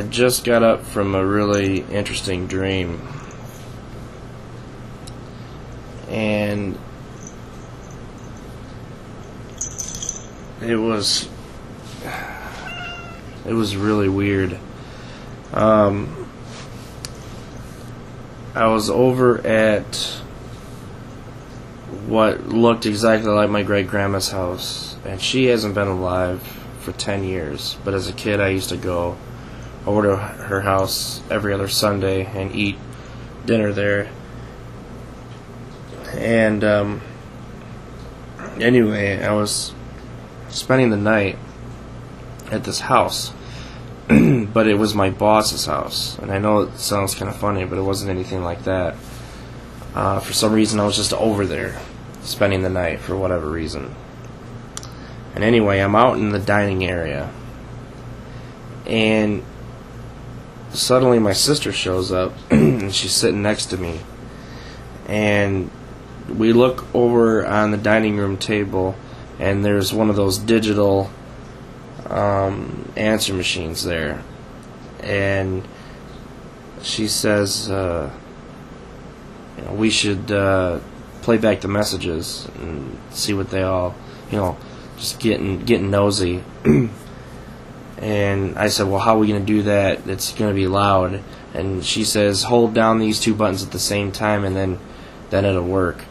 just got up from a really interesting dream, and it was really weird. I was over at what looked exactly like my great-grandma's house, and she hasn't been alive for 10 years, but as a kid I used to go over to her house every other Sunday and eat dinner there. And anyway, I was spending the night at this house, but it was my boss's house, and I know it sounds kind of funny, but it wasn't anything like that. For some reason I was just over there spending the night for whatever reason. And anyway, I'm out in the dining area, and suddenly my sister shows up and she's sitting next to me, and we look over on the dining room table, and there's one of those digital answer machines there, and she says we should play back the messages and see what they all, just getting nosy. And I said, well, how are we going to do that? It's going to be loud. And she says, hold down these two buttons at the same time, and then it'll work.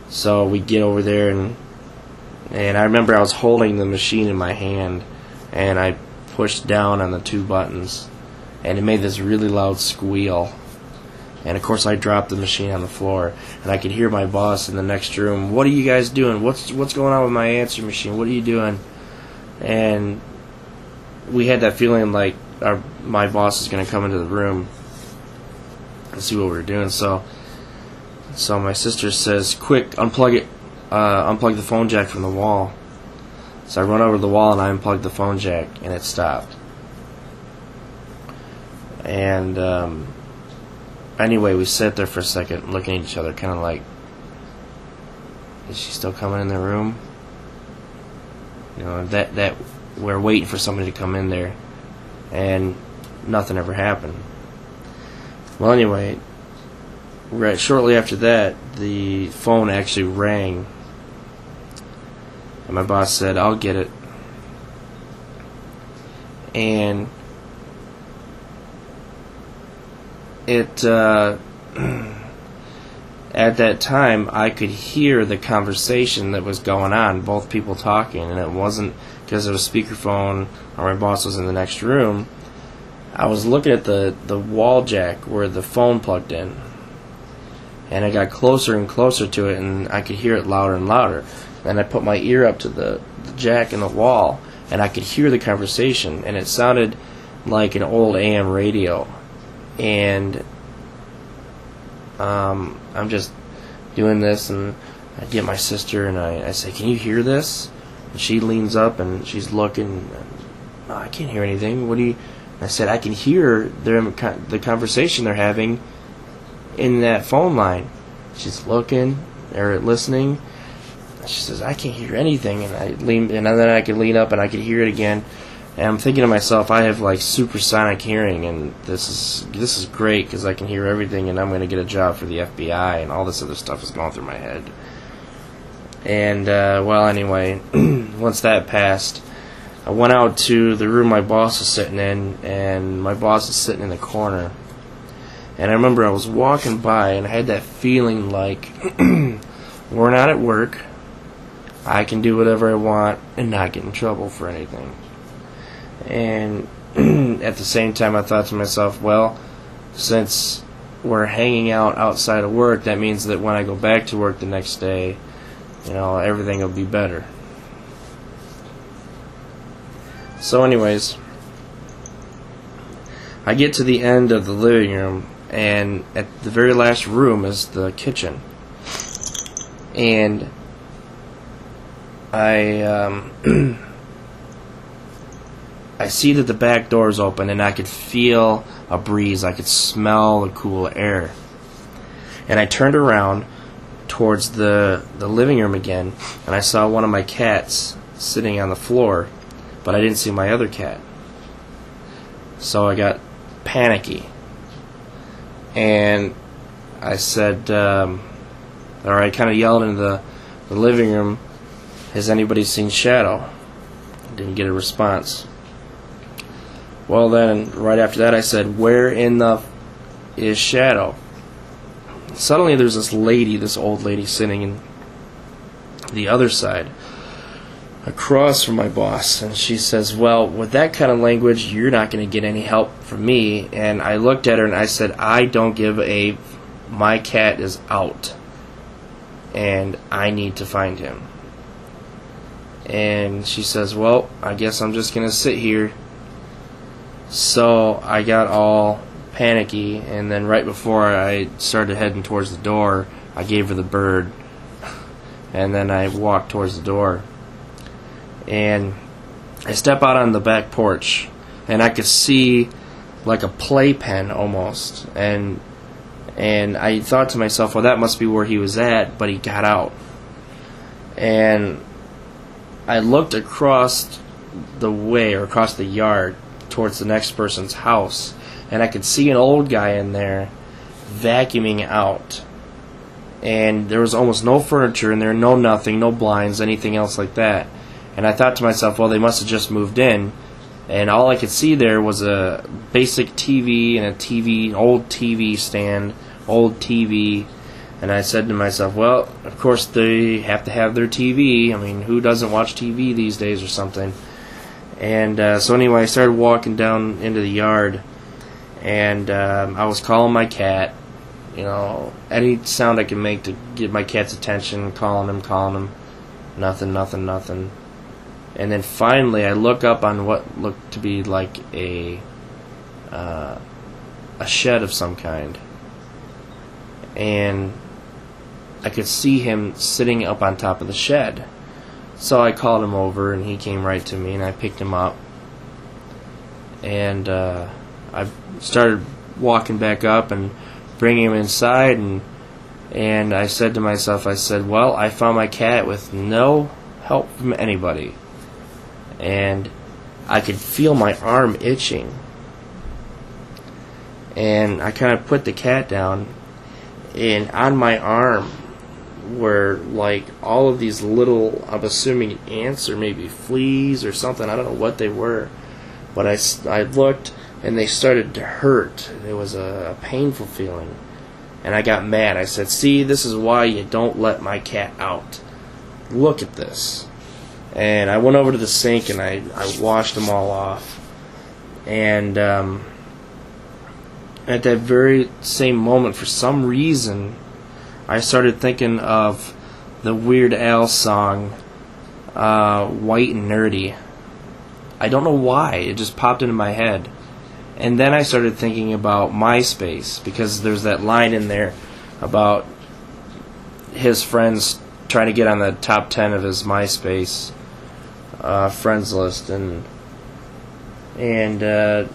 So we get over there, and I remember I was holding the machine in my hand, and I pushed down on the two buttons, and it made this really loud squeal. And of course I dropped the machine on the floor, and I could hear my boss in the next room. What are you guys doing? What's going on with my answer machine? What are you doing? And we had that feeling like my boss is going to come into the room and see what we were doing. So my sister says, quick, unplug it, unplug the phone jack from the wall. So I run over to the wall and I unplugged the phone jack, and it stopped. And anyway, we sat there for a second looking at each other, kind of like, is she still coming in the room? That we're waiting for somebody to come in there, and nothing ever happened. Well, anyway, shortly after that, the phone actually rang, and my boss said, I'll get it. And it at that time I could hear the conversation that was going on, both people talking, and it wasn't because it was speakerphone or my boss was in the next room. I was looking at the wall jack where the phone plugged in, and I got closer and closer to it, and I could hear it louder and louder. Then I put my ear up to the jack in the wall, and I could hear the conversation, and it sounded like an old AM radio. And I'm just doing this, and I get my sister, and I say, can you hear this? And she leans up, and she's looking, and, no, I can't hear anything. What do you... And I said, I can hear the conversation they're having in that phone line. She's looking, or listening. She says, I can't hear anything. And I lean, and then I could lean up, and I could hear it again. And I'm thinking to myself, I have like supersonic hearing, and this is great because I can hear everything, and I'm going to get a job for the FBI, and all this other stuff is going through my head. And well, anyway, once that passed, I went out to the room my boss was sitting in, and my boss is sitting in the corner. And I remember I was walking by, and I had that feeling like we're not at work. I can do whatever I want and not get in trouble for anything. And at the same time, I thought to myself, well, since we're hanging out outside of work, that means that when I go back to work the next day, everything will be better. So anyways, I get to the end of the living room, and at the very last room is the kitchen. And I see that the back door is open, and I could feel a breeze. I could smell the cool air. And I turned around towards the living room again, and I saw one of my cats sitting on the floor, but I didn't see my other cat. So I got panicky. And I said, or I kind of yelled into the living room, "Has anybody seen Shadow?" Didn't get a response. Well, then, right after that, I said, "Where in the is Shadow?" Suddenly, there's this old lady sitting in the other side, across from my boss, and she says, "Well, with that kind of language, you're not going to get any help from me." And I looked at her and I said, "I don't give a... My cat is out, and I need to find him." And she says, "Well, I guess I'm just going to sit here." So I got all panicky, and then right before I started heading towards the door, I gave her the bird, and then I walked towards the door. And I step out on the back porch, and I could see like a playpen almost, and I thought to myself, well, that must be where he was at, but he got out. And I looked across the way, or across the yard, towards the next person's house, and I could see an old guy in there vacuuming out. And there was almost no furniture in there, no nothing, no blinds, anything else like that. And I thought to myself, well, they must have just moved in. And all I could see there was a basic TV and an old TV stand, old TV. And I said to myself, well, of course they have to have their TV. I mean, who doesn't watch TV these days or something? And so anyway, I started walking down into the yard, and I was calling my cat. You know, any sound I can make to get my cat's attention, calling him. Nothing. And then finally, I look up on what looked to be like a shed of some kind, and I could see him sitting up on top of the shed. So I called him over, and he came right to me, and I picked him up, and I started walking back up and bringing him inside, and I said to myself, I said, well, I found my cat with no help from anybody. And I could feel my arm itching. And I kind of put the cat down, and on my arm were like all of these little, I'm assuming ants or maybe fleas or something, I don't know what they were. But I looked, and they started to hurt. It was a painful feeling. And I got mad. I said, see, this is why you don't let my cat out. Look at this. And I went over to the sink, and I washed them all off. And at that very same moment, for some reason, I started thinking of the Weird Al song, White and Nerdy. I don't know why. It just popped into my head. And then I started thinking about MySpace, because there's that line in there about his friends trying to get on the top 10 of his MySpace friends list. And then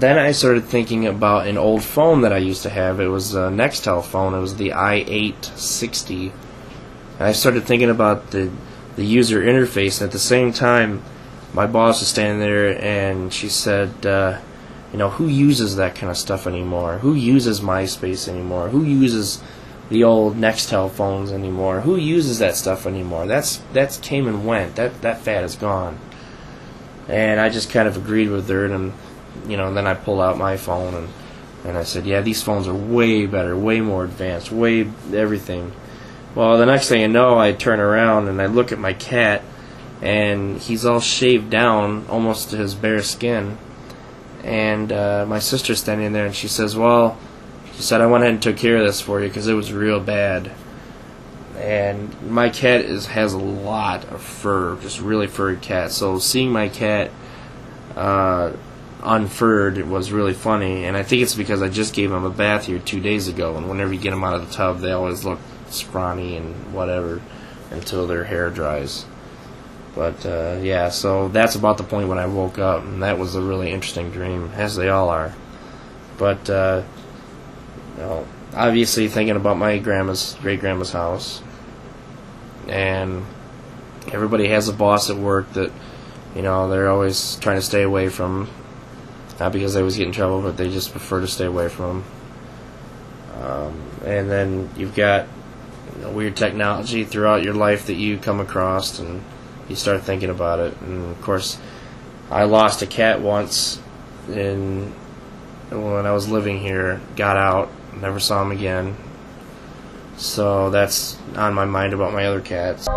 I started thinking about an old phone that I used to have. It was a Nextel phone. It was the i860. And I started thinking about the user interface. And at the same time, my boss was standing there, and she said, you know, who uses that kind of stuff anymore? Who uses MySpace anymore? Who uses the old Nextel phones anymore? Who uses that stuff anymore? That's came and went. That fad is gone. And I just kind of agreed with her, and you know, then I pulled out my phone, and I said, yeah, these phones are way better, way more advanced, way everything. Well, the next thing you know, I turn around and I look at my cat, and he's all shaved down, almost to his bare skin. And my sister's standing there, and she says, well, she said, I went ahead and took care of this for you because it was real bad. And my cat has a lot of fur, just really furry cat. So seeing my cat unfurred was really funny. And I think it's because I just gave him a bath here 2 days ago. And whenever you get them out of the tub, they always look scrawny and whatever until their hair dries. But, yeah, so that's about the point when I woke up, and that was a really interesting dream, as they all are. But, you know, obviously thinking about my great-grandma's house, and everybody has a boss at work that, you know, they're always trying to stay away from. Not because they always get in trouble, but they just prefer to stay away from them. And then you've got weird technology throughout your life that you come across, and you start thinking about it. And of course, I lost a cat once when I was living here, got out, never saw him again. So that's on my mind about my other cats.